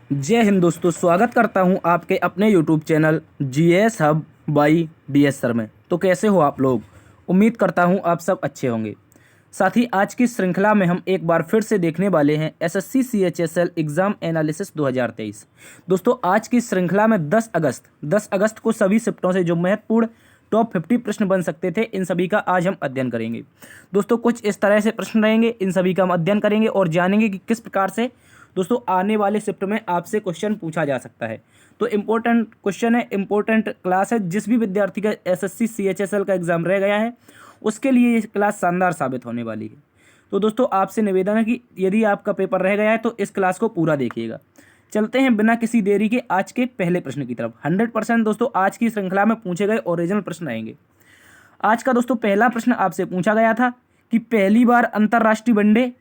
जय हिंद दोस्तों, स्वागत करता हूं आपके अपने YouTube channel GS hub by DS sir में। तो कैसे हो आप लोग? उम्मीद करता हूं आप सब अच्छे होंगे। साथ ही आज की श्रृंखला में हम एक बार फिर से देखने वाले हैं एसएससी सीएचएसएल एग्जाम एनालिसिस 2023। दोस्तों आज की श्रृंखला में 10 अगस्त को सभी शिफ्टों से जो महत्वपूर्ण टॉप 50 प्रश्न बन सकते थे, इन सभी का आज हम अध्ययन करेंगे। दोस्तों कुछ इस तरह से प्रश्न रहेंगे, इन सभी का हम अध्ययन करेंगे और जानेंगे कि किस प्रकार से दोस्तों आने वाले शिफ्ट में आपसे क्वेश्चन पूछा जा सकता है। तो इम्पोर्टेंट क्वेश्चन है, इम्पोर्टेंट क्लास है। जिस भी विद्यार्थी का एसएससी सीएचएसएल का एग्जाम रह गया है उसके लिए ये क्लास शानदार साबित होने वाली है। तो दोस्तों आपसे निवेदन है कि यदि आपका पेपर रह गया है तो इस क्लास को पूरा देखिएगा। चलते हैं बिना किसी देरी के आज के पहले प्रश्न की तरफ। 100% दोस्तों आज की श्रृंखला में पूछे गए ओरिजिनल प्रश्न आएंगे। आज का दोस्तों पहला प्रश्न आपसे पूछा गया था कि पहली बार अंतर्राष्ट्रीय वनडे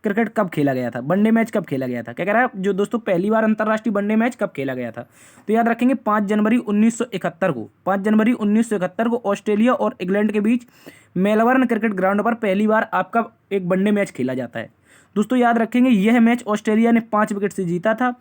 क्रिकेट कब खेला गया था, वनडे मैच कब खेला गया था। क्या कह रहा है जो दोस्तों पहली बार अंतर्राष्ट्रीय वनडे मैच कब खेला गया था? तो याद रखेंगे 5 जनवरी 1971 को। 5 जनवरी 1971 को ऑस्ट्रेलिया और इंग्लैंड के बीच मेलबर्न क्रिकेट ग्राउंड पर पहली बार आपका एक वनडे मैच खेला जाता है। दोस्तों याद रखेंगे यह मैच ऑस्ट्रेलिया ने 5 विकेट से जीता था।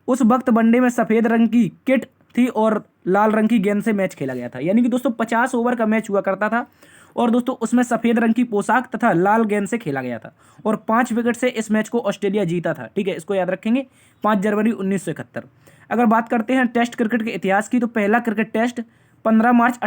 उस वक्त वनडे में सफ़ेद रंग की किट थी और लाल रंग की गेंद से मैच खेला गया था। यानी कि दोस्तों 50 ओवर का मैच हुआ करता था और दोस्तों उसमें सफ़ेद रंग की पोशाक तथा लाल गेंद से खेला गया था और 5 विकेट से इस मैच को ऑस्ट्रेलिया जीता था। ठीक है, इसको याद रखेंगे 5 जनवरी 1971। अगर बात करते हैं टेस्ट क्रिकेट के इतिहास की, तो पहला क्रिकेट टेस्ट 15 मार्च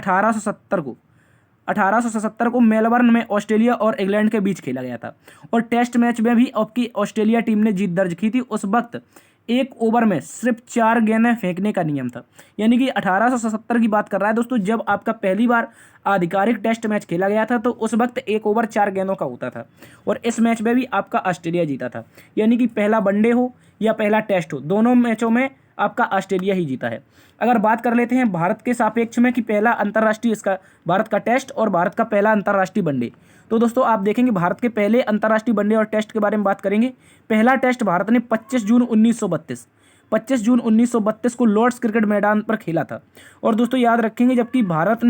1870 को मेलबर्न में ऑस्ट्रेलिया और इंग्लैंड के बीच खेला गया था और टेस्ट मैच में भी आपकी ऑस्ट्रेलिया टीम ने जीत दर्ज की थी। उस वक्त एक ओवर में सिर्फ 4 गेंदें फेंकने का नियम था। यानी कि 1870 की बात कर रहा है दोस्तों, जब आपका पहली बार आधिकारिक टेस्ट मैच खेला गया था तो उस वक्त एक ओवर 4 गेंदों का होता था और इस मैच में भी आपका ऑस्ट्रेलिया जीता था। यानी कि पहला वनडे हो या पहला टेस्ट हो, दोनों मैचों में आपका ऑस्ट्रेलिया ही जीता है। अगर बात कर लेते हैं भारत के सापेक्ष में कि पहला अंतर्राष्ट्रीय इसका भारत का टेस्ट और भारत का पहला अंतर्राष्ट्रीय वनडे, तो दोस्तों आप देखेंगे भारत के पहले अंतर्राष्ट्रीय वनडे और टेस्ट के बारे में बात करेंगे। पहला टेस्ट भारत ने 25 जून 1932 को लॉर्ड्स क्रिकेट मैदान पर खेला था। और दोस्तों याद रखेंगे जबकि भारत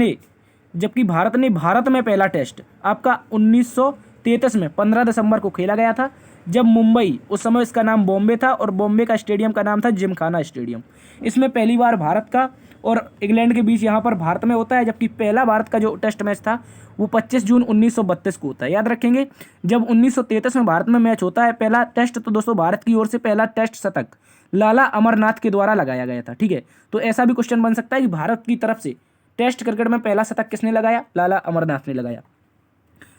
में पहला टेस्ट आपका 1933 में 15 दिसंबर को खेला गया था, जब मुंबई, उस समय इसका नाम बॉम्बे था और बॉम्बे का स्टेडियम का नाम था जिमखाना स्टेडियम। इसमें पहली बार भारत का और इंग्लैंड के बीच यहाँ पर भारत में होता है, जबकि पहला भारत का जो टेस्ट मैच था वो 25 जून 1932 को होता है। याद रखेंगे जब 1933 में भारत में मैच होता है पहला टेस्ट, तो दोस्तों भारत की ओर से पहला टेस्ट शतक लाला अमरनाथ के द्वारा लगाया गया था। ठीक है, तो ऐसा भी क्वेश्चन बन सकता है कि भारत की तरफ से टेस्ट क्रिकेट में पहला शतक किसने लगाया? लाला अमरनाथ ने लगाया।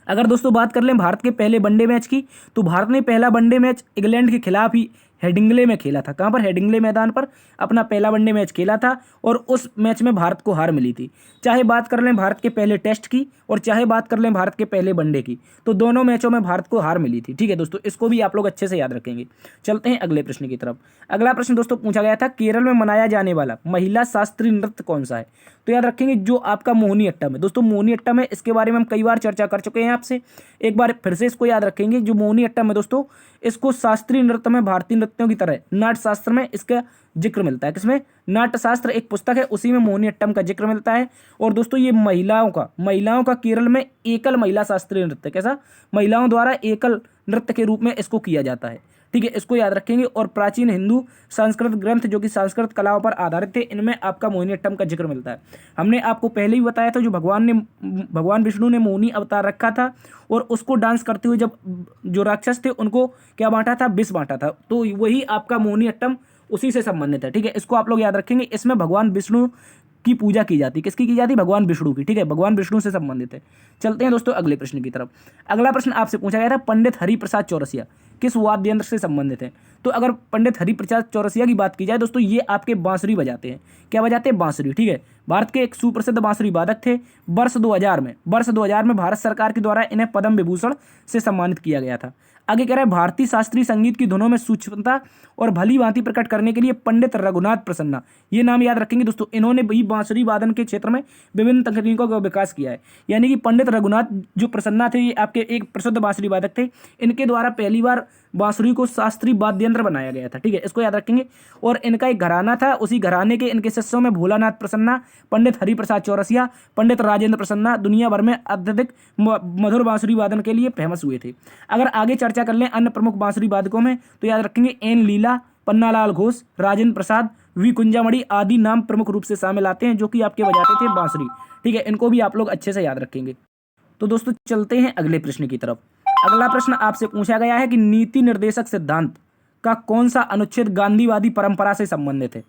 अगर दोस्तों बात कर लें भारत के पहले वनडे मैच की, तो भारत ने पहला वनडे मैच इंग्लैंड के खिलाफ ही हेडिंग्ले में खेला था। कहाँ पर? हेडिंग्ले मैदान पर अपना पहला वनडे मैच खेला था और उस मैच में भारत को हार मिली थी। चाहे बात कर लें भारत के पहले टेस्ट की और चाहे बात कर लें भारत के पहले वनडे की, तो दोनों मैचों में भारत को हार मिली थी। ठीक है दोस्तों, इसको भी आप लोग अच्छे से याद रखेंगे। चलते हैं अगले प्रश्न की तरफ। अगला प्रश्न दोस्तों पूछा गया था केरल में मनाया जाने वाला महिला शास्त्रीय नृत्य कौन सा है? तो याद रखेंगे जो आपका मोहिनी अट्टम है। दोस्तों मोहिनी अट्टम है, इसके बारे में हम कई बार चर्चा कर चुके हैं आपसे, एक बार फिर से इसको याद रखेंगे। जो मोहिनी अट्टम है दोस्तों, इसको शास्त्रीय नृत्य में भारतीय नृत्यों की तरह नाट्य शास्त्र में इसका जिक्र मिलता है। किसमें? नाट्य शास्त्र एक पुस्तक है, उसी में मोहिनी अट्टम का जिक्र मिलता है। और दोस्तों ये महिलाओं का केरल में एकल महिला शास्त्रीय नृत्य, कैसा? महिलाओं द्वारा एकल नृत्य के रूप में इसको किया जाता है। ठीक है, इसको याद रखेंगे। और प्राचीन हिंदू संस्कृत ग्रंथ जो कि संस्कृत कलाओं पर आधारित थे, इनमें आपका मोहिनी अट्टम का जिक्र मिलता है। हमने आपको पहले ही बताया था जो भगवान विष्णु ने मोहिनी अवतार रखा था और उसको डांस करते हुए जब जो राक्षस थे उनको क्या बांटा था? विष बांटा था। तो वही आपका मोहिनी अट्टम उसी से संबंधित है। ठीक है, इसको आप लोग याद रखेंगे। इसमें भगवान विष्णु की पूजा की जाती है। किसकी की जाती है? भगवान विष्णु की। ठीक है, भगवान विष्णु से संबंधित है। चलते हैं दोस्तों अगले प्रश्न की तरफ। अगला प्रश्न आपसे पूछा गया था पंडित हरिप्रसाद चौरसिया किस वाद्य यंत्र से संबंधित है? तो अगर पंडित हरिप्रसाद चौरसिया की बात की जाए दोस्तों, ये आपके बांसुरी बजाते हैं। क्या बजाते हैं? बांसुरी। ठीक है, भारत के एक सुप्रसिद्ध बांसुरी वादक थे। वर्ष 2000 में भारत सरकार के द्वारा इन्हें पद्म विभूषण से सम्मानित किया गया था। आगे कह रहा है भारतीय शास्त्रीय संगीत की धुनों में सूक्ष्मता और भली भांति प्रकट करने के लिए पंडित रघुनाथ प्रसन्ना, ये नाम याद रखेंगे दोस्तों। इन्होंने भी बांसुरी वादन के क्षेत्र में विभिन्न तकनीकों का विकास किया है। यानी कि पंडित रघुनाथ जो प्रसन्ना थे, ये आपके एक प्रसिद्ध बांसुरी वादक थे। इनके द्वारा पहली बार बांसुरी को शास्त्रीय वाद्य यंत्र बनाया गया था। ठीक है, इसको याद रखेंगे। और इनका एक घराना था, उसी घराने के इनके शिष्यों में भोलानाथ प्रसन्ना, पंडित हरिप्रसाद चौरसिया, पंडित राजेंद्र प्रसन्ना दुनिया भर में अत्यधिक मधुर बांसुरी वादन के लिए फेमस हुए थे। अगर आगे चर्चा कर लें अन्य प्रमुख बांसुरी वादकों में, तो याद रखेंगे एन लीला, पन्नालाल घोष, राजेंद्र प्रसाद, वी कुंजामणि आदि नाम प्रमुख रूप से शामिल आते हैं, जो कि आपके बजाते थे बांसुरी। ठीक है, इनको भी आप लोग अच्छे से याद रखेंगे। तो दोस्तों चलते हैं अगले प्रश्न की तरफ। अगला प्रश्न आपसे पूछा गया है कि नीति निर्देशक सिद्धांत का कौन सा अनुच्छेद गांधीवादी परंपरा से संबंधित है।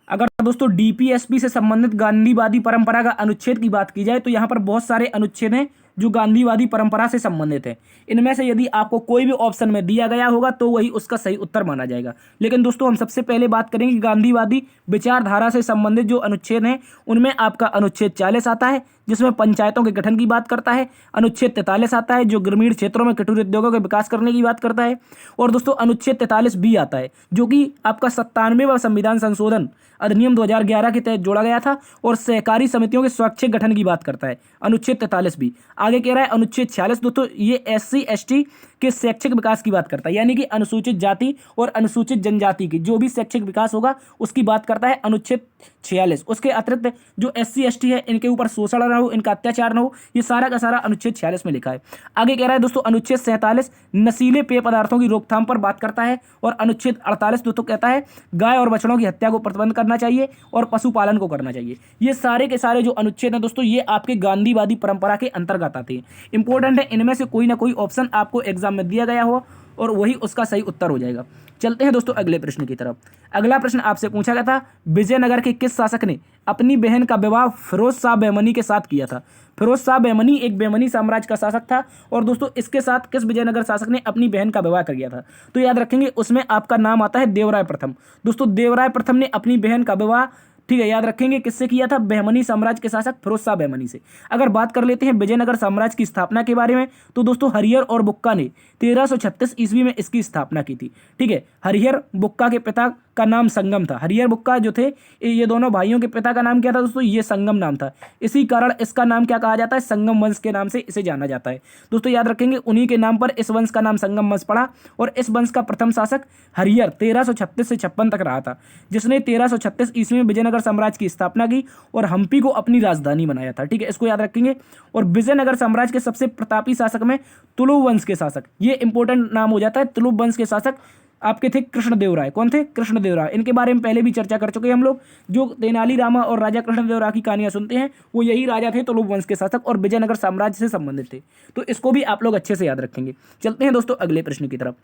अगर दोस्तों डीपीएसपी से संबंधित गांधीवादी परंपरा का अनुच्छेद की बात की जाए तो यहाँ पर बहुत सारे अनुच्छेद हैं जो गांधीवादी परंपरा से संबंधित है। इनमें से यदि आपको कोई भी ऑप्शन में दिया गया होगा तो वही उसका सही उत्तर माना जाएगा। लेकिन दोस्तों हम सबसे पहले बात करेंगे गांधीवादी विचारधारा से संबंधित जो अनुच्छेद हैं उनमें आपका अनुच्छेद 40 आता है, जिसमें पंचायतों के गठन की बात करता है। अनुच्छेद 43 आता है जो ग्रामीण क्षेत्रों में कुटीर उद्योगों के विकास करने की बात करता है। और दोस्तों अनुच्छेद 43 बी आता है जो कि आपका 97वां संविधान संशोधन अधिनियम 2011 के तहत जोड़ा गया था और सहकारी समितियों के स्वैच्छिक गठन की बात करता है, अनुच्छेद 43 बी। आगे कह रहा है अनुच्छेद 46 दोस्तों, ये SC/ST के शैक्षिक विकास की बात करता है, यानी कि अनुसूचित जाति और अनुसूचित जनजाति की जो भी शैक्षिक विकास होगा उसकी बात करता है अनुच्छेद 46। उसके अतिरिक्त जो SC/ST है इनके ऊपर शोषण ना हो, इनका अत्याचार ना हो, ये सारा का सारा अनुच्छेद 46 में लिखा है। आगे कह रहा है दोस्तों अनुच्छेद 47 नशीले पेय पदार्थों की रोकथाम पर बात करता है और अनुच्छेद 48 दोस्तों कहता है गाय और बछड़ों की हत्या को प्रतिबंध करना चाहिए और पशुपालन को करना चाहिए। ये सारे के सारे जो अनुच्छेद हैं दोस्तों ये आपके गांधीवादी परंपरा के अंतर्गत आते हैं। इंपॉर्टेंट है, इनमें से कोई ना कोई ऑप्शन आपको एग्जाम में दिया गया हो और वही उसका सही उत्तर हो जाएगा। चलते हैं दोस्तों अगले प्रश्न की तरफ। अगला प्रश्न आपसे पूछा गया था विजयनगर के किस शासक ने अपनी बहन का विवाह फिरोज शाह बहमनी के साथ किया था। फिरोज शाह बहमनी एक बहमनी साम्राज्य का शासक था और दोस्तों इसके साथ किस विजयनगर शासक ने अपनी बहन का विवाह कर दिया था। तो याद रखेंगे उसमें आपका नाम आता है देवराय प्रथम। दोस्तों देवराय प्रथम ने अपनी बहन का विवाह, ठीक है, याद रखेंगे किससे किया था, बहमनी साम्राज्य के शासक फिरोज शाह बहमनी से। अगर बात कर लेते हैं विजयनगर साम्राज्य की स्थापना के बारे में तो दोस्तों हरिहर और बुक्का ने 1336 ईस्वी में इसकी स्थापना की थी। ठीक है, हरिहर बुक्का के पिता का नाम संगम था। हरिहर बुक्का जो थे ये दोनों भाइयों के पिता का नाम क्या था दोस्तों, ये संगम नाम था। इसी कारण इसका नाम क्या कहा जाता है, संगम वंश के नाम से इसे जाना जाता है। दोस्तों याद रखेंगे उन्हीं के नाम पर इस वंश का नाम संगम वंश पड़ा और इस वंश का प्रथम शासक हरिहर 1336 से 56 तक रहा था, जिसने 1336 ईस्वी में विजयनगर साम्राज्य की स्थापना की और हम्पी को अपनी राजधानी बनाया था। ठीक है, इसको याद रखेंगे। और विजयनगर साम्राज्य के सबसे प्रतापी शासक में तुलुव वंश के शासक, ये इंपॉर्टेंट नाम हो जाता है। तुलुव वंश के शासक आपके थे कृष्णदेवराय। कौन थे, कृष्णदेवराय। इनके बारे में पहले भी चर्चा कर चुके हैं हम लोग। जो तेनाली रामा और राजा कृष्णदेवराय की कहानियां सुनते हैं वो यही राजा थे, तुलुव वंश के शासक, और विजयनगर साम्राज्य से संबंधित थे। तो इसको भी आप लोग अच्छे से याद रखेंगे। चलते हैं दोस्तों अगले प्रश्न की तरफ।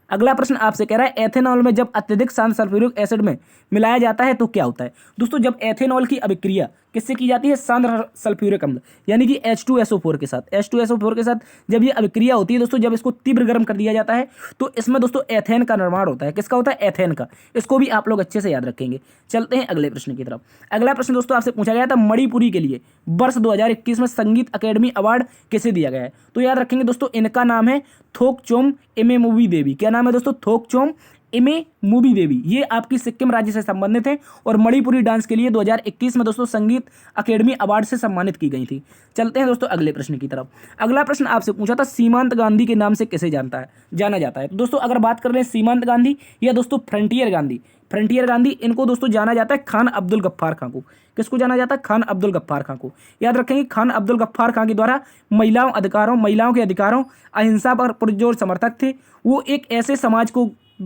अगला प्रश्न आपसे कह रहा है एथेनॉल में जब अत्यधिक शांत सल्फ्यूरिक एसिड में मिलाया जाता है तो क्या होता है। दोस्तों जब एथेनॉल की अभिक्रिया किससे की जाती है, शांत सल्फ्यूरिक अम्ल यानी कि H2SO4 के साथ। H2SO4 के साथ जब ये अभिक्रिया होती है दोस्तों, जब इसको तीव्र गर्म कर दिया जाता है तो इसमें दोस्तों एथेन का निर्माण होता है। किसका होता है, एथेन का। इसको भी आप लोग अच्छे से याद रखेंगे। चलते हैं अगले प्रश्न की तरफ। अगला प्रश्न दोस्तों आपसे पूछा गया था मणिपुरी के लिए वर्ष 2021 में संगीत अकेडमी अवार्ड किसे दिया गया है। तो याद रखेंगे दोस्तों इनका नाम है थोकचोम इमेमुवी देवी। क्या नाम है दोस्तों, थोकचोम इमे मूवी देवी। ये आपकी सिक्किम राज्य से संबंधित है और मणिपुरी डांस के लिए 2021 में दोस्तों संगीत अकेडमी अवार्ड से सम्मानित की गई थी। चलते हैं दोस्तों अगले प्रश्न की तरफ। अगला प्रश्न आपसे पूछा था सीमांत गांधी के नाम से किसे जाना जाता है। तो दोस्तों अगर बात कर रहे हैं सीमांत गांधी या दोस्तों फ्रंटियर गांधी, फ्रंटियर गांधी इनको दोस्तों जाना जाता है खान अब्दुल गफ्फार खां को। किसको जाना जाता है, खान अब्दुल गफ्फार खां को। याद रखेंगे खान अब्दुल गफ्फार खां के द्वारा महिलाओं के अधिकारों अहिंसा पर पुरजोर समर्थक थे। वो एक ऐसे समाज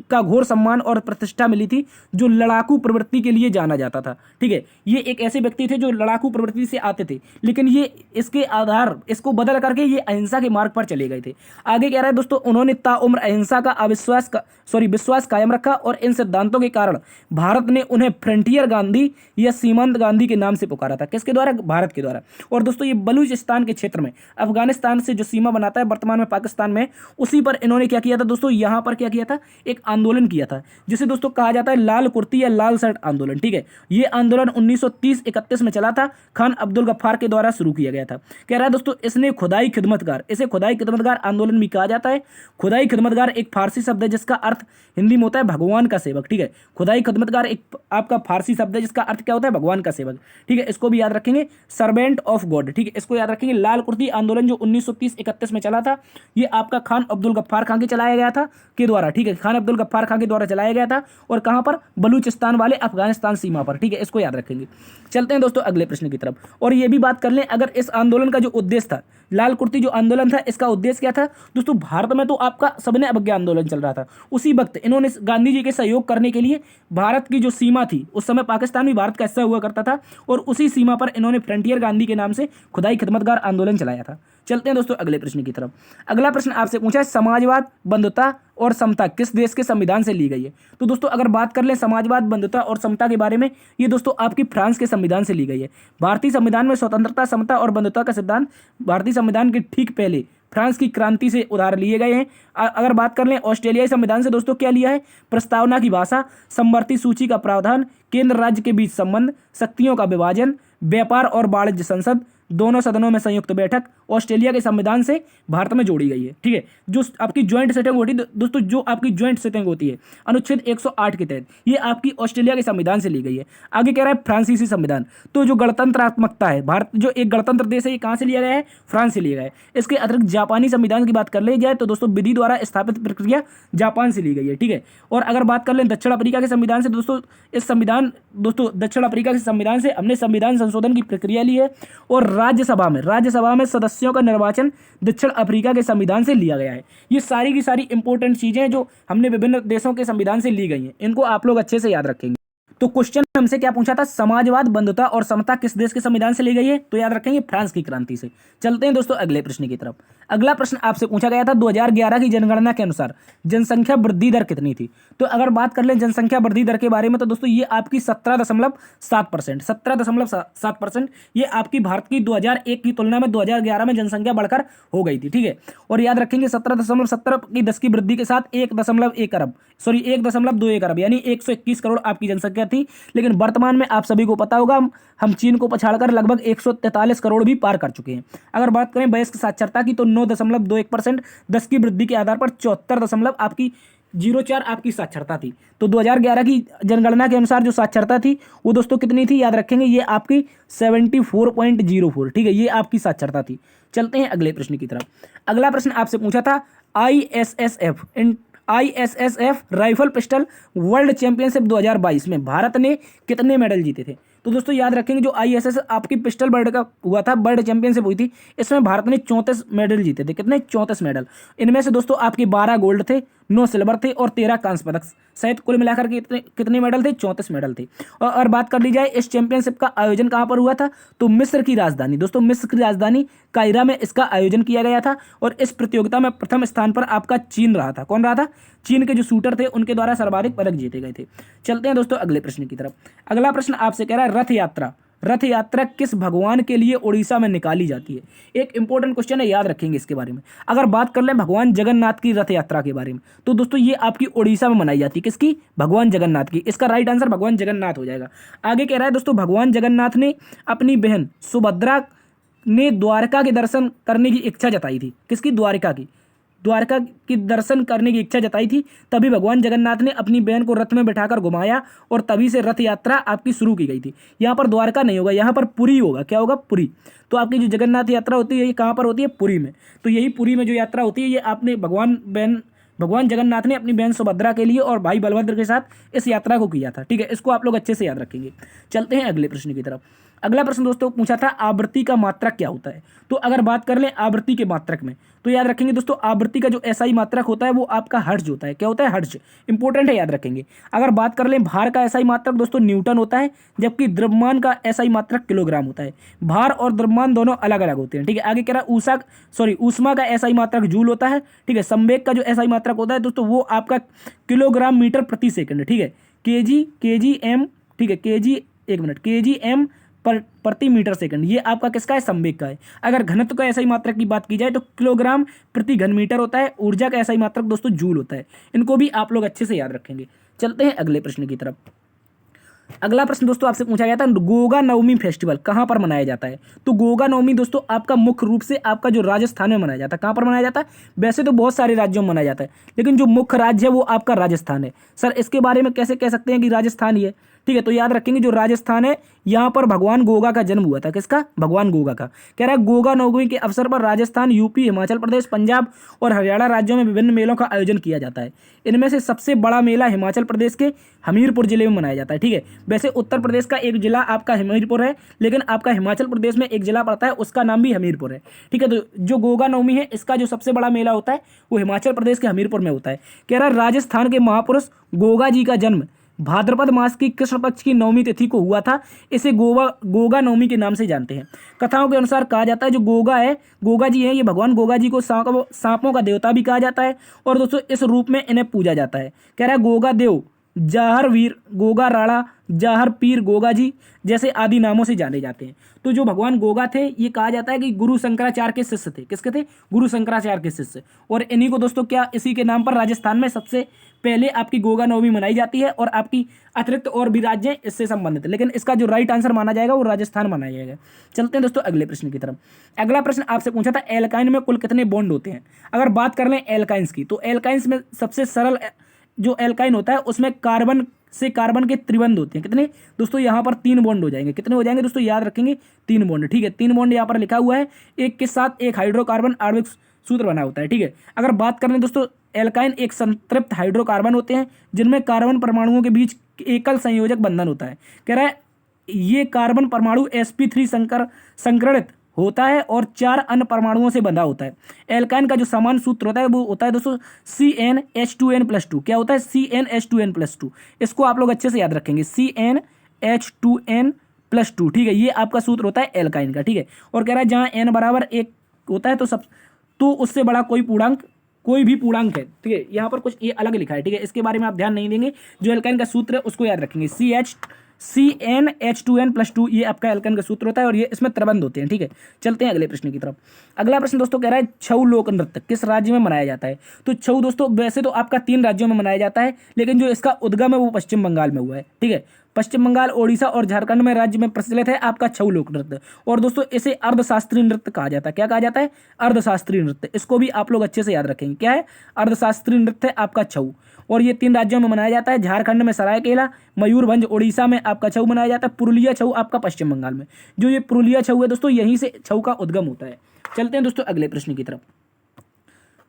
का घोर सम्मान और प्रतिष्ठा मिली थी जो लड़ाकू प्रवृत्ति के लिए जाना जाता था। ठीक है, ये एक ऐसे व्यक्ति थे जो लड़ाकू प्रवृत्ति से आते थे, लेकिन ये इसको बदल करके ये अहिंसा के मार्ग पर चले गए थे। आगे कह रहा है दोस्तों उन्होंने ताउम्र अहिंसा का विश्वास कायम रखा और इन सिद्धांतों के कारण भारत ने उन्हें फ्रंटियर गांधी या सीमांत गांधी के नाम से पुकारा था। किसके द्वारा, भारत के द्वारा। और दोस्तों ये बलूचिस्तान के क्षेत्र में अफगानिस्तान से जो सीमा बनाता है वर्तमान में पाकिस्तान में, उसी पर इन्होंने क्या किया था दोस्तों, यहाँ पर क्या किया था, एक आंदोलन किया था जिसे दोस्तों कहा जाता है लाल कुर्ती या लाल शर्ट आंदोलन। ठीक है, ये आंदोलन 1930-31 में चला था, खान अब्दुल गफ्फार के द्वारा शुरू किया गया था। कह रहा है दोस्तों इसे खुदाई खिदमतगार आंदोलन भी कहा जाता है। खुदाई खिदमतगार एक फारसी शब्द है जिसका अर्थ हिंदी में होता है भगवान का सेवक। ठीक है, खुदाई खिदमतगार एक आपका फारसी शब्द है जिसका अर्थ क्या होता है, भगवान का सेवक। ठीक है, इसको भी याद रखेंगे, सर्वेंट ऑफ गॉड। ठीक है, इसको याद रखेंगे। लाल कुर्ती आंदोलन जो 1930-31 में चला था, ये आपका खान अब्दुल गफ्फार खां के चलाया गया था के द्वारा। ठीक है, खान अब्दुल गफ्फार खां के द्वारा चलाया गया था और कहाँ पर, बलूचिस्तान वाले अफगानिस्तान सीमा पर। ठीक है, इसको याद रखेंगे। चलते हैं दोस्तों अगले प्रश्न की तरफ, और ये भी बात कर लें अगर इस आंदोलन का जो उद्देश्य था, लाल कुर्ती जो आंदोलन था, इसका उद्देश्य क्या था दोस्तों? भारत में तो आपका सबने अवज्ञा आंदोलन चल रहा था, उसी वक्त इन्होंने गांधी जी के सहयोग करने के लिए भारत की जो सीमा थी, उस समय पाकिस्तान भी भारत का हिस्सा हुआ करता था, और उसी सीमा पर इन्होंने फ्रंटियर गांधी के नाम से खुदाई खिदमतगार आंदोलन चलाया था। चलते हैं दोस्तों अगले प्रश्न की तरफ। अगला प्रश्न आपसे पूछा है समाजवाद, बंधुता और समता किस देश के संविधान से ली गई है? तो दोस्तों अगर बात कर लें समाजवाद, बंधुता और समता के बारे में, ये दोस्तों आपकी फ्रांस के संविधान से ली गई है। भारतीय संविधान में स्वतंत्रता, समता और बंधुता का सिद्धांत भारतीय संविधान के ठीक पहले फ्रांस की क्रांति से उधार लिए गए हैं। अगर बात कर लें ऑस्ट्रेलियाई संविधान से दोस्तों क्या लिया है? प्रस्तावना की भाषा, समवर्ती सूची का प्रावधान, केंद्र राज्य के बीच संबंध, शक्तियों का विभाजन, व्यापार और वाणिज्य संसद, दोनों सदनों में संयुक्त बैठक ऑस्ट्रेलिया के संविधान से भारत में जोड़ी गई है। ठीक है, जो आपकी ज्वाइंट सेटिंग होती है दोस्तों, जो आपकी ज्वाइंट सेटिंग होती है अनुच्छेद 108 के तहत, ये आपकी ऑस्ट्रेलिया के संविधान से ली गई है। आगे कह रहा है फ्रांसीसी संविधान, तो जो गणतंत्रात्मकता है, भारत जो एक गणतंत्र देश है, ये कहाँ से लिया गया है? फ्रांस से लिया गया है। इसके अतिरिक्त जापानी संविधान की बात कर ली जाए तो दोस्तों विधि द्वारा स्थापित प्रक्रिया जापान से ली गई है। ठीक है, और अगर बात कर लें दक्षिण अफ्रीका के संविधान से दोस्तों, इस संविधान दोस्तों दक्षिण अफ्रीका के संविधान से हमने संविधान संशोधन की प्रक्रिया ली है, और राज्यसभा में सदस्यों का निर्वाचन दक्षिण अफ्रीका के संविधान से लिया गया है। ये सारी की सारी इंपॉर्टेंट चीजें हैं जो हमने विभिन्न देशों के संविधान से ली गई हैं, इनको आप लोग अच्छे से याद रखेंगे। तो क्वेश्चन हमसे क्या पूछा था? समाजवाद, बंधुता और समता किस देश के संविधान से ली गई है? तो याद रखेंगे फ्रांस की क्रांति से। चलते हैं दोस्तों अगले प्रश्न की तरफ। अगला प्रश्न आपसे पूछा गया था 2011 की जनगणना के अनुसार जनसंख्या वृद्धि दर कितनी थी? तो अगर बात कर लें जनसंख्या वृद्धि दर के बारे में तो दोस्तों ये आपकी 17.7%, 17.7%, ये आपकी भारत की 2001 की तुलना में 2011 में जनसंख्या बढ़कर हो गई थी। ठीक है, और याद रखेंगे 17.70 की 10 की वृद्धि के साथ 1.21 अरब यानी 121 करोड़ आपकी जनसंख्या थी। लेकिन वर्तमान में आप सभी को पता होगा हम चीन को पछाड़कर लगभग 143 करोड़ भी पार कर चुके हैं। अगर बात करें वयस्क साक्षरता की तो 9.21%, 10 की वृद्धि के आधार पर 74 आपकी 04 आपकी साक्षरता थी। तो 2011 की जनगणना के अनुसार जो साक्षरता थी वो दोस्तों कितनी थी? याद रखेंगे ये आपकी 74.04। ठीक है, ये आपकी साक्षरता थी। चलते हैं अगले प्रश्न की तरफ। अगला प्रश्न आपसे पूछा था ISSF rifle pistol world championship 2022 में भारत ने कितने मेडल जीते थे? तो दोस्तों याद रखेंगे जो आईएसएस आपकी पिस्टल वर्ल्ड का हुआ था, वर्ल्ड चैंपियनशिप हुई थी, इसमें भारत ने 34 मेडल जीते थे। कितने? 34 मेडल। इनमें से दोस्तों आपके 12 गोल्ड थे, 9 सिल्वर थे और 13 कांस्य पदक सहित कुल मिलाकर के कितने मेडल थे? 34 मेडल थे। और बात कर ली जाए इस चैंपियनशिप का आयोजन कहाँ पर हुआ था? तो मिस्र की राजधानी, दोस्तों मिस्र की राजधानी कायरा में इसका आयोजन किया गया था। और इस प्रतियोगिता में प्रथम स्थान पर आपका चीन रहा था। कौन रहा था? चीन के जो शूटर थे उनके द्वारा सर्वाधिक पदक जीते गए थे। चलते हैं दोस्तों अगले प्रश्न की तरफ। अगला प्रश्न आपसे कह रहा है रथ यात्रा किस भगवान के लिए उड़ीसा में निकाली जाती है? एक इंपॉर्टेंट क्वेश्चन है, याद रखेंगे इसके बारे में। अगर बात कर लें भगवान जगन्नाथ की रथ यात्रा के बारे में तो दोस्तों ये आपकी उड़ीसा में मनाई जाती है। किसकी? भगवान जगन्नाथ की। इसका राइट आंसर भगवान जगन्नाथ हो जाएगा। आगे कह रहा है दोस्तों भगवान जगन्नाथ ने अपनी बहन सुभद्रा ने द्वारका के दर्शन करने की इच्छा जताई थी। किसकी? द्वारका की दर्शन करने की इच्छा जताई थी, तभी भगवान जगन्नाथ ने अपनी बहन को रथ में बैठाकर घुमाया और तभी से रथ यात्रा आपकी शुरू की गई थी। यहाँ पर द्वारका नहीं होगा, यहाँ पर पुरी होगा। क्या होगा? पुरी। तो आपकी जो जगन्नाथ यात्रा होती है ये कहाँ पर होती है? पुरी में। तो यही पुरी में जो यात्रा होती है ये आपने भगवान जगन्नाथ ने अपनी बहन सुभद्रा के लिए और भाई बलभद्र के साथ इस यात्रा को किया था। ठीक है, इसको आप लोग अच्छे से याद रखेंगे। चलते हैं अगले प्रश्न की तरफ। अगला प्रश्न दोस्तों पूछा था आवृत्ति का मात्रक क्या होता है? तो अगर बात कर लें आवृत्ति के मात्रक में तो याद रखेंगे दोस्तों आवृत्ति का जो एसआई मात्रक होता है वो आपका हर्ट्ज होता है। क्या होता है? हर्ट्ज। इंपॉर्टेंट है, याद रखेंगे। अगर बात कर लें भार का एसआई मात्रक दोस्तों न्यूटन होता है, जबकि द्रव्यमान का एसआई मात्रक किलोग्राम होता है। भार और द्रव्यमान दोनों अलग अलग होते हैं। ठीक है, आगे कह रहा ऊष्मा का एसआई मात्रक जूल होता है। ठीक है, संवेग का जो एसआई मात्रक होता है दोस्तों वो आपका किलोग्राम मीटर प्रति सेकंड है। ठीक है, केजी एम। ठीक है, केजी एम प्रति मीटर सेकंड, ये आपका किसका है? संवेग का है। अगर घनत्व का एसआई मात्रक की बात की जाए तो किलोग्राम प्रति घन मीटर होता है। ऊर्जा का एसआई मात्रक दोस्तों जूल होता है। इनको भी आप लोग अच्छे से याद रखेंगे। चलते हैं अगले प्रश्न की तरफ। अगला प्रश्न दोस्तों आपसे पूछा गया था गोगा नवमी फेस्टिवल कहाँ पर मनाया जाता है? तो गोगा नवमी दोस्तों आपका मुख्य रूप से आपका जो राजस्थान में मनाया जाता है। कहाँ पर मनाया जाता है? वैसे तो बहुत सारे राज्यों में मनाया जाता है, लेकिन जो मुख्य राज्य है वो आपका राजस्थान है। सर इसके बारे में कैसे कह सकते हैं कि राजस्थान ही है? ठीक है। तो याद रखेंगे जो राजस्थान है यहाँ पर भगवान गोगा का जन्म हुआ था। किसका? भगवान गोगा का। कह रहा है गोगा नवमी के अवसर पर राजस्थान, यूपी, हिमाचल प्रदेश, पंजाब और हरियाणा राज्यों में विभिन्न मेलों का आयोजन किया जाता है। इनमें से सबसे बड़ा मेला हिमाचल प्रदेश के हमीरपुर जिले में मनाया जाता है। ठीक है। वैसे उत्तर प्रदेश का एक जिला आपका हमीरपुर है, लेकिन आपका हिमाचल प्रदेश में एक जिला पड़ता है, उसका नाम भी हमीरपुर है। ठीक है। तो जो गोगा नवमी है इसका जो सबसे बड़ा मेला होता है वो हिमाचल प्रदेश के हमीरपुर में होता है। कह रहा है राजस्थान के महापुरुष गोगा जी का जन्म भाद्रपद मास की कृष्ण पक्ष की नवमी तिथि को हुआ था। इसे गोगा नवमी के नाम से जानते हैं। कथाओं के अनुसार कहा जाता है जो गोगा है, गोगा जी हैं, ये भगवान गोगा जी को सांपों का देवता भी कहा जाता है और दोस्तों इस रूप में इन्हें पूजा जाता है। कह रहा है गोगा देव, जाहर वीर, गोगा राणा, जाहर पीर, गोगा जी जैसे आदि नामों से जाने जाते हैं। तो जो भगवान गोगा थे ये कहा जाता है कि गुरु शंकराचार्य के शिष्य थे। किसके थे? गुरु शंकराचार्य के शिष्य। और इन्हीं को दोस्तों क्या इसी के नाम पर राजस्थान में सबसे पहले आपकी गोगा नवमी मनाई जाती है और आपकी अतिरिक्त और भी राज्य इससे संबंधित है, लेकिन इसका जो राइट आंसर माना जाएगा वो राजस्थान माना जाएगा। चलते हैं दोस्तों अगले प्रश्न की तरफ। अगला प्रश्न आपसे पूछा था एल्काइन में कुल कितने बॉन्ड होते हैं। अगर बात कर लें एल्काइंस की तो एल्काइंस में सबसे सरल जो एल्काइन होता है उसमें कार्बन से कार्बन के त्रिबंध होते हैं। कितने दोस्तों? यहाँ पर 3 बॉन्ड हो जाएंगे। कितने हो जाएंगे दोस्तों? याद रखेंगे 3 बॉन्ड। ठीक है। 3 बॉन्ड यहाँ पर लिखा हुआ है, एक के साथ एक हाइड्रोकार्बन आणविक सूत्र बना होता है। ठीक है। अगर बात करें दोस्तों एल्काइन एक संतृप्त हाइड्रोकार्बन होते हैं जिनमें कार्बन परमाणुओं के बीच एकल संयोजक बंधन होता है। कह रहा है ये कार्बन परमाणु sp3 संकरणित होता है और 4 अन्य परमाणुओं से बंधा होता है। एल्काइन का जो समान सूत्र होता है वो होता है दोस्तों CnH2n+2। क्या होता है? CnH2n+2। इसको आप लोग अच्छे से याद रखेंगे, CnH2n+2। ठीक है। ये आपका सूत्र होता है एल्काइन का। ठीक है। और कह रहा है जहाँ n बराबर 1 होता है तो उससे बड़ा कोई भी पूर्णांक है। ठीक है। यहाँ पर कुछ ये अलग लिखा है। ठीक है। इसके बारे में आप ध्यान नहीं देंगे। जो एल्काइन का सूत्र है उसको याद रखेंगे, CnH2n+2 ये आपका एल्काइन का सूत्र होता है और ये इसमें त्रिबंध होते हैं। ठीक है। चलते हैं अगले प्रश्न की तरफ। अगला प्रश्न दोस्तों कह रहा है छऊ लोक नृत्य किस राज्य में मनाया जाता है। तो छऊ दोस्तों वैसे तो आपका 3 राज्यों में मनाया जाता है, लेकिन जो इसका उद्गम है वो पश्चिम बंगाल में हुआ है। ठीक है। पश्चिम बंगाल, ओडिशा और झारखंड में राज्य में प्रचलित है आपका छऊ लोक नृत्य। और दोस्तों इसे अर्धशास्त्रीय नृत्य कहा जाता है। क्या कहा जाता है? अर्धशास्त्रीय नृत्य। इसको भी आप लोग अच्छे से याद रखेंगे। क्या है? अर्धशास्त्रीय नृत्य आपका छऊ। और ये 3 राज्यों में मनाया जाता है। झारखंड में सरायकेला, मयूरभंज ओडिशा में आपका छऊ मनाया जाता है, पुरुलिया छऊ आपका पश्चिम बंगाल में। जो ये पुरुलिया छऊ है दोस्तों यहीं से छऊ का उद्गम होता है। चलते हैं दोस्तों अगले प्रश्न की तरफ।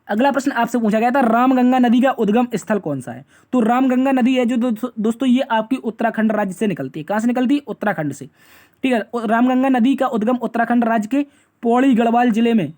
अगला प्रश्न आपसे पूछा गया था रामगंगा नदी का उद्गम स्थल कौन सा है। तो रामगंगा नदी है जो दोस्तों ये आपकी उत्तराखंड राज्य से निकलती है। कहाँ से निकलती है? उत्तराखंड से। ठीक है। रामगंगा नदी का उद्गम उत्तराखंड राज्य के पौड़ी गढ़वाल जिले में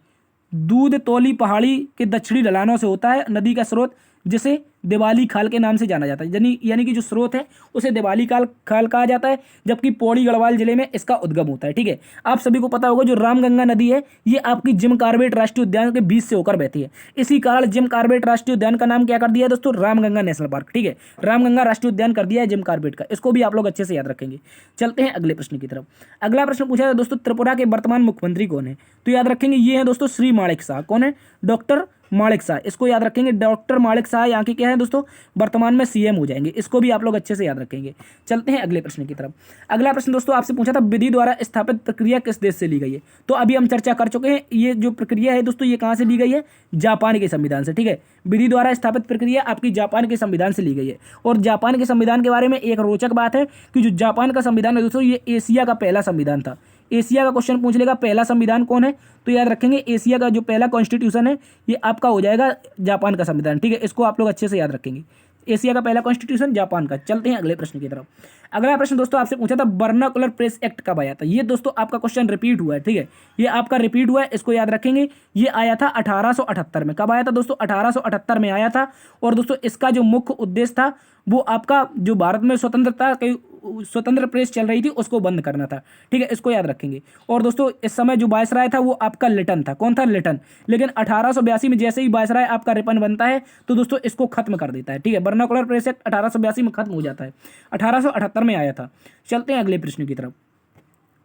दूध तौली पहाड़ी के दक्षिणी ढलानों से होता है। नदी का स्रोत जिसे दिवाली खाल के नाम से जाना जाता है, यानी कि जो स्रोत है उसे दिवाली खाल कहा जाता है, जबकि पौड़ी गढ़वाल जिले में इसका उद्गम होता है। ठीक है। आप सभी को पता होगा जो रामगंगा नदी है ये आपकी जिम कॉर्बेट राष्ट्रीय उद्यान के बीच से होकर बहती है। इसी कारण जिम कॉर्बेट राष्ट्रीय उद्यान का नाम क्या कर दिया है दोस्तों? Ramganga national park. ठीक है। रामगंगा राष्ट्रीय उद्यान कर दिया है जिम कॉर्बेट का। इसको भी आप लोग अच्छे से याद रखेंगे। चलते हैं अगले प्रश्न की तरफ। अगला प्रश्न पूछा है दोस्तों त्रिपुरा के वर्तमान मुख्यमंत्री कौन है। तो याद रखेंगे ये है दोस्तों श्री माणिक शाह। कौन है? डॉक्टर माणिक शाह। इसको याद रखेंगे। डॉक्टर माणिक शाह यहाँ के क्या है दोस्तों? वर्तमान में सीएम हो जाएंगे। इसको भी आप लोग अच्छे से याद रखेंगे। चलते हैं अगले प्रश्न की तरफ। अगला प्रश्न दोस्तों आपसे पूछा था विधि द्वारा स्थापित प्रक्रिया किस देश से ली गई है। तो अभी हम चर्चा कर चुके हैं ये जो प्रक्रिया है दोस्तों ये कहाँ से ली गई है? जापान के संविधान से। ठीक है। विधि द्वारा स्थापित प्रक्रिया आपकी जापान के संविधान से ली गई है। और जापान के संविधान के बारे में एक रोचक बात है कि जो जापान का संविधान है दोस्तों ये एशिया का पहला संविधान था। एशिया का क्वेश्चन पूछ लेगा पहला संविधान कौन है, तो याद रखेंगे एशिया का जो पहला कॉन्स्टिट्यूशन है ये आपका हो जाएगा जापान का संविधान। ठीक है। इसको आप लोग अच्छे से याद रखेंगे। एशिया का पहला कॉन्स्टिट्यूशन जापान का। चलते हैं अगले प्रश्न की तरफ। अगला प्रश्न दोस्तों आपसे पूछा था वर्नाकुलर प्रेस एक्ट कब आया था। ये दोस्तों आपका क्वेश्चन रिपीट हुआ है। ठीक है। ये आपका रिपीट हुआ है, इसको याद रखेंगे। ये आया था 1878 में। कब आया था दोस्तों? 1878 में आया था। और दोस्तों इसका जो मुख्य उद्देश्य था वो आपका जो भारत में स्वतंत्र प्रेस चल रही थी उसको बंद करना था। ठीक है। इसको याद रखेंगे। और दोस्तों इस समय जो वायसराय था वो आपका लिटन था। कौन था? लिटन। लेकिन 1882 में जैसे ही वायसराय आपका रिपन बनता है तो दोस्तों इसको खत्म कर देता है। ठीक है। वर्नाकुलर प्रेस एक्ट 1882 में खत्म हो जाता है। 1878 में आया था। चलते हैं अगले प्रश्न की तरफ।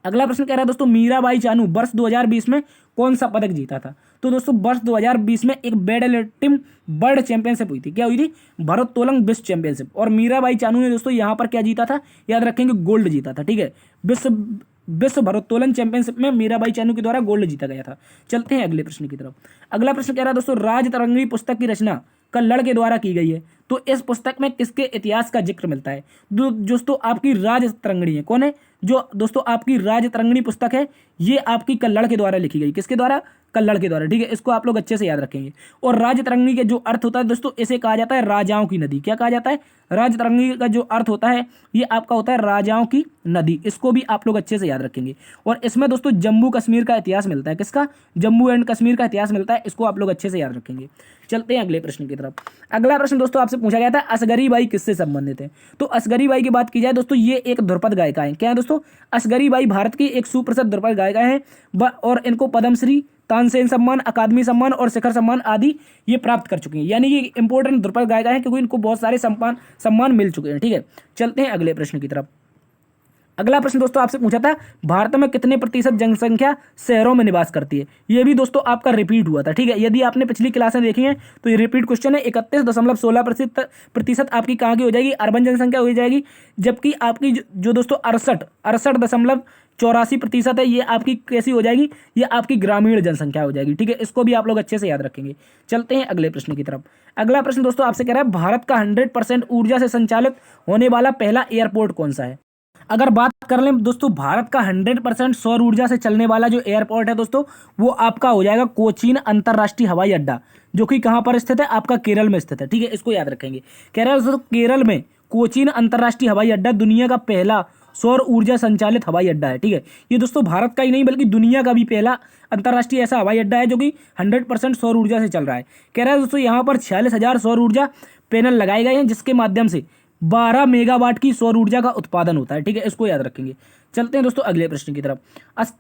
अगला प्रश्न कह रहा है दोस्तों मीराबाई चानू वर्ष 2020 में कौन सा पदक जीता था। तो दोस्तों वर्ष 2020 में एक वेटलिफ्टिंग वर्ल्ड चैंपियनशिप हुई थी। क्या हुई थी? भारोत्तोलन विश्व चैंपियनशिप। और मीराबाई चानू ने दोस्तों यहाँ पर क्या जीता था? याद रखेंगे गोल्ड जीता था। ठीक है। विश्व भारोत्तोलन चैंपियनशिप में मीराबाई चानू के द्वारा गोल्ड जीता गया था। चलते हैं अगले प्रश्न की तरफ। अगला प्रश्न कह रहा है दोस्तों राजतरंगिणी पुस्तक की रचना कल्लड़ के द्वारा की गई है। तो इस पुस्तक में किसके इतिहास का जिक्र मिलता है? दोस्तों आपकी राजतरंगिणी है। कौन है? जो दोस्तों आपकी राजतरंगिणी पुस्तक है, ये आपकी कल्लड़ के द्वारा लिखी गई। किसके द्वारा? कल्लड़ के द्वारा। ठीक है, इसको आप लोग अच्छे से याद रखेंगे। और राजतरंगिणी के जो अर्थ होता है दोस्तों, इसे कहा जाता है राजाओं की नदी। क्या कहा जाता है? राजतरंगिणी का जो अर्थ होता है ये आपका होता है राजाओं की नदी। इसको भी आप लोग अच्छे से याद रखेंगे। और इसमें दोस्तों जम्मू कश्मीर का इतिहास मिलता है। किसका? जम्मू एंड कश्मीर का इतिहास मिलता है। इसको आप लोग अच्छे से याद रखेंगे। चलते हैं अगले प्रश्न की तरफ। अगला प्रश्न दोस्तों आपसे पूछा गया था असगरी बाई किससे संबंधित है? तो असगरी बाई की बात की जाए दोस्तों, ये एक ध्रुपद गायिका है। क्या है दोस्तों? असगरी बाई भारत की एक सुप्रसिद्ध ध्रुपद गायिका है और इनको पद्मश्री, तानसेन सम्मान, अकादमी सम्मान और शिखर सम्मान आदि ये प्राप्त कर चुकी हैं। यानी ये इंपॉर्टेंट ध्रुपद गायिका है क्योंकि इनको बहुत सारे सम्मान मिल चुके हैं। ठीक है, चलते हैं अगले प्रश्न की तरफ। अगला प्रश्न दोस्तों आपसे पूछा था भारत में कितने प्रतिशत जनसंख्या शहरों में निवास करती है? ये भी दोस्तों आपका रिपीट हुआ था। ठीक है, यदि आपने पिछली क्लासें देखी हैं तो ये रिपीट क्वेश्चन है। 31.16% आपकी कहाँ की हो जाएगी? अर्बन जनसंख्या हो जाएगी। जबकि आपकी जो दोस्तों 68.84% है, ये आपकी कैसी हो जाएगी? ये आपकी ग्रामीण जनसंख्या हो जाएगी। ठीक है, इसको भी आप लोग अच्छे से याद रखेंगे। चलते हैं अगले प्रश्न की तरफ। अगला प्रश्न दोस्तों आपसे कह रहा है भारत का 100% ऊर्जा से संचालित होने वाला पहला एयरपोर्ट कौन सा है? अगर बात कर लें दोस्तों भारत का 100% सौर ऊर्जा से चलने वाला जो एयरपोर्ट है दोस्तों, वो आपका हो जाएगा कोचीन अंतरराष्ट्रीय हवाई अड्डा, जो कि कहाँ पर स्थित है? आपका केरल में स्थित है। ठीक है, इसको याद रखेंगे। कह रहे हैं दोस्तों केरल में कोचीन अंतरराष्ट्रीय हवाई अड्डा दुनिया का पहला सौर ऊर्जा संचालित हवाई अड्डा है। ठीक है, ये दोस्तों भारत का ही नहीं बल्कि दुनिया का भी पहला अंतरराष्ट्रीय ऐसा हवाई अड्डा है जो कि 100% सौर ऊर्जा से चल रहा है। कह रहा है दोस्तों यहाँ पर 46,000 सौर ऊर्जा पैनल लगाए गए हैं, जिसके माध्यम से 12 मेगावाट की सौर ऊर्जा का उत्पादन होता है। ठीक है, इसको याद रखेंगे। चलते हैं दोस्तों अगले प्रश्न की तरफ।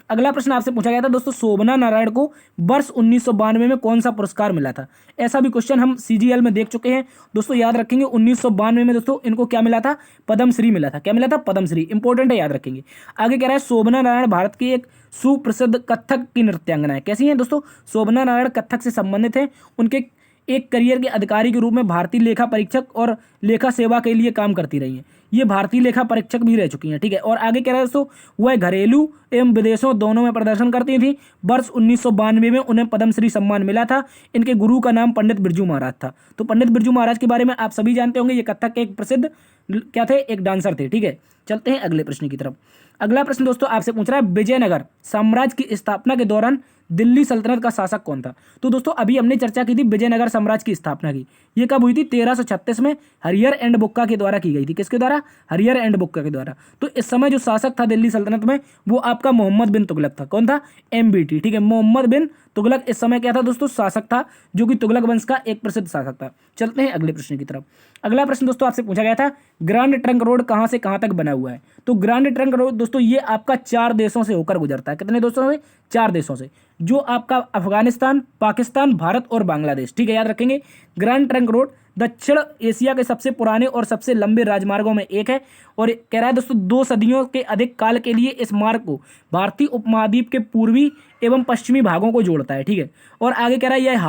अगला प्रश्न आपसे पूछा गया था दोस्तों शोभना नारायण को वर्ष 1992 में कौन सा पुरस्कार मिला था? ऐसा भी क्वेश्चन हम सीजीएल में देख चुके हैं दोस्तों, याद रखेंगे। 1992 में दोस्तों इनको क्या मिला था? पद्मश्री मिला था। क्या मिला था? पद्मश्री। इंपॉर्टेंट है, याद रखेंगे। आगे कह रहा है शोभना नारायण भारत की एक सुप्रसिद्ध कथक की नृत्यांगना है। कैसी है दोस्तों? शोभना नारायण कथक से संबंधित है। उनके एक करियर के अधिकारी के रूप में भारतीय लेखा परीक्षक और लेखा सेवा के लिए काम करती रही हैं। ये भारतीय लेखा परीक्षक भी रह चुकी हैं। ठीक है, और आगे कह रहा है दोस्तों वह घरेलू एवं विदेशों दोनों में प्रदर्शन करती थी। वर्ष 1992 में उन्हें पद्मश्री सम्मान मिला था। इनके गुरु का नाम पंडित बिरजू महाराज था। तो पंडित बिरजू महाराज के बारे में आप सभी जानते होंगे। ये कथक के एक प्रसिद्ध क्या थे? एक डांसर थे। ठीक है, चलते हैं अगले प्रश्न की तरफ। अगला प्रश्न दोस्तों आपसे पूछ रहा है विजयनगर साम्राज्य की स्थापना के दौरान दिल्ली सल्तनत का शासक कौन था? तो दोस्तों अभी हमने चर्चा की थी विजयनगर साम्राज्य की स्थापना की। ये कब हुई थी? 1336 में हरिहर एंड बुक्का के द्वारा की गई थी। किसके द्वारा? हरिहर एंड बुक्का के द्वारा। तो इस समय जो शासक था दिल्ली सल्तनत में वो आपका मोहम्मद बिन तुगलक था। कौन था? MBT। ठीक है, मोहम्मद बिन तुगलक इस समय क्या था दोस्तों? शासक था, जो कि तुगलक वंश का एक प्रसिद्ध शासक था। चलते हैं अगले प्रश्न की तरफ। अगला प्रश्न दोस्तों आपसे पूछा गया था ग्रैंड ट्रंक रोड कहाँ से कहाँ तक बना हुआ है? तो ग्रैंड ट्रंक रोड दोस्तों ये आपका 4 देशों से होकर गुजरता है। कितने देशों से? 4 देशों से, जो आपका अफगानिस्तान, पाकिस्तान, भारत और बांग्लादेश। ठीक है, याद रखेंगे। ग्रैंड ट्रंक रोड दक्षिण एशिया के सबसे पुराने और सबसे लंबे राजमार्गों में एक है और कह रहा है दोस्तों 2 सदियों के अधिक काल के लिए इस मार्ग को भारतीय उपमहाद्वीप के पूर्वी एवं पश्चिमी भागों को जोड़ता है। ठीक है, और आगे कह रहा है यह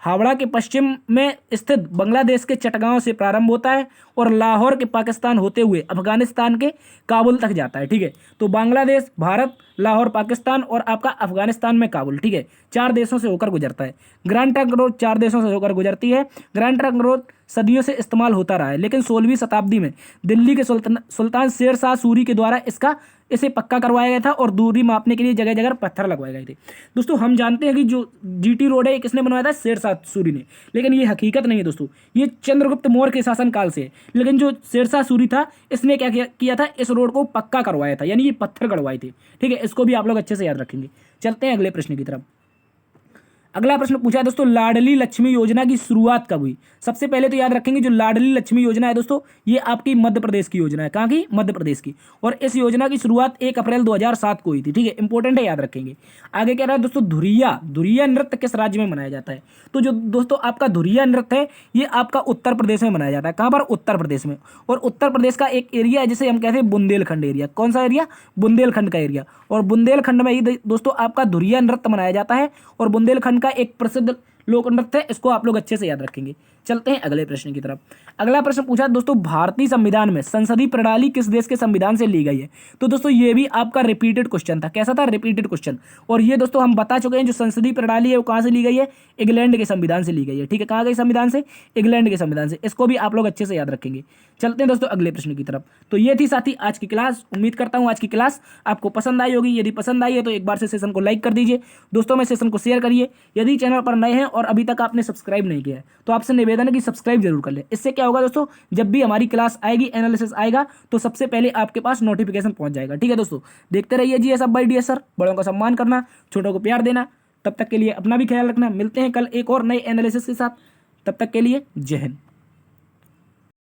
हावड़ा के पश्चिम में स्थित बांग्लादेश के चटगांव से प्रारंभ होता है और लाहौर के पाकिस्तान होते हुए अफगानिस्तान के काबुल तक जाता है। ठीक है, तो बांग्लादेश, भारत, लाहौर पाकिस्तान और आपका अफगानिस्तान में काबुल। ठीक है, 4 देशों से होकर गुजरता है। ग्रैंड ट्रंक रोड 4 देशों से होकर गुजरती है। ग्रैंड ट्रंक रोड सदियों से इस्तेमाल होता रहा है, लेकिन 16वीं शताब्दी में दिल्ली के सुल्तान शेर शाह सूरी के द्वारा इसे पक्का करवाया गया था और दूरी मापने के लिए जगह जगह पत्थर लगवाए गए थे। दोस्तों हम जानते हैं कि जो GT रोड है किसने बनवाया था? शेर शाह सूरी ने। लेकिन ये हकीकत नहीं है दोस्तों, ये चंद्रगुप्त मौर्य के शासनकाल से है। लेकिन जो शेर शाह सूरी था इसने क्या किया था? इस रोड को पक्का करवाया था, यानी ये पत्थर गड़वाए थे। ठीक है, इसको भी आप लोग अच्छे से याद रखेंगे। चलते हैं अगले प्रश्न की तरफ। अगला प्रश्न पूछा है दोस्तों लाडली लक्ष्मी योजना की शुरुआत कब हुई? सबसे पहले तो याद रखेंगे जो लाडली लक्ष्मी योजना है दोस्तों ये आपकी मध्य प्रदेश की योजना है। कहाँ की? मध्य प्रदेश की। और इस योजना की शुरुआत 1 अप्रैल 2007 को हुई थी। ठीक है, इंपॉर्टेंट है, याद रखेंगे। आगे कह रहा है दोस्तों धुरिया नृत्य किस राज्य में मनाया जाता है? तो जो दोस्तों आपका धुरिया नृत्य है ये आपका उत्तर प्रदेश में मनाया जाता है। कहाँ पर? उत्तर प्रदेश में। और उत्तर प्रदेश का एक एरिया है जिसे हम कहते हैं बुंदेलखंड एरिया। कौन सा एरिया? बुंदेलखंड का एरिया। और बुंदेलखंड में ही दोस्तों आपका धुरिया नृत्य मनाया जाता है और बुंदेलखंड का एक प्रसिद्ध लोक नृत्य है। इसको आप लोग अच्छे से याद रखेंगे। चलते हैं अगले प्रश्न की तरफ। अगला प्रश्न पूछा दोस्तों, भारतीय संविधान में संसदीय प्रणाली किस देश के संविधान से ली गई है? तो दोस्तों ये भी आपका रिपीटेड क्वेश्चन था। कैसा था? Repeated question. और ये दोस्तों हम बता चुके हैं, जो संसदीय प्रणाली है वो कहाँ से ली गई है? इंग्लैंड के संविधान से ली गई है। ठीक है, कहाँ के संविधान से? इंग्लैंड के संविधान से। इसको भी आप लोग अच्छे से याद रखेंगे। चलते हैं दोस्तों अगले प्रश्न की तरफ। तो ये थी साथी आज की क्लास। उम्मीद करता हूँ आज की क्लास आपको पसंद आई होगी। यदि पसंद आई है तो एक बार से सेशन को लाइक कर दीजिए, दोस्तों में सेशन को शेयर करिए। यदि चैनल पर नए हैं और अभी तक आपने सब्सक्राइब नहीं किया है तो आपसे निवेदन है कि सब्सक्राइब जरूर कर ले। इससे क्या होगा दोस्तों, जब भी हमारी क्लास आएगी, एनालिसिस आएगा, तो सबसे पहले आपके पास नोटिफिकेशन पहुंच जाएगा। ठीक है दोस्तों, देखते रहिए जी सब बाई सर। बड़ों का सम्मान करना, छोटों को प्यार देना। तब तक के लिए अपना भी ख्याल रखना। मिलते हैं कल एक और नए एनालिसिस के साथ। तब तक के लिए जय हिंद।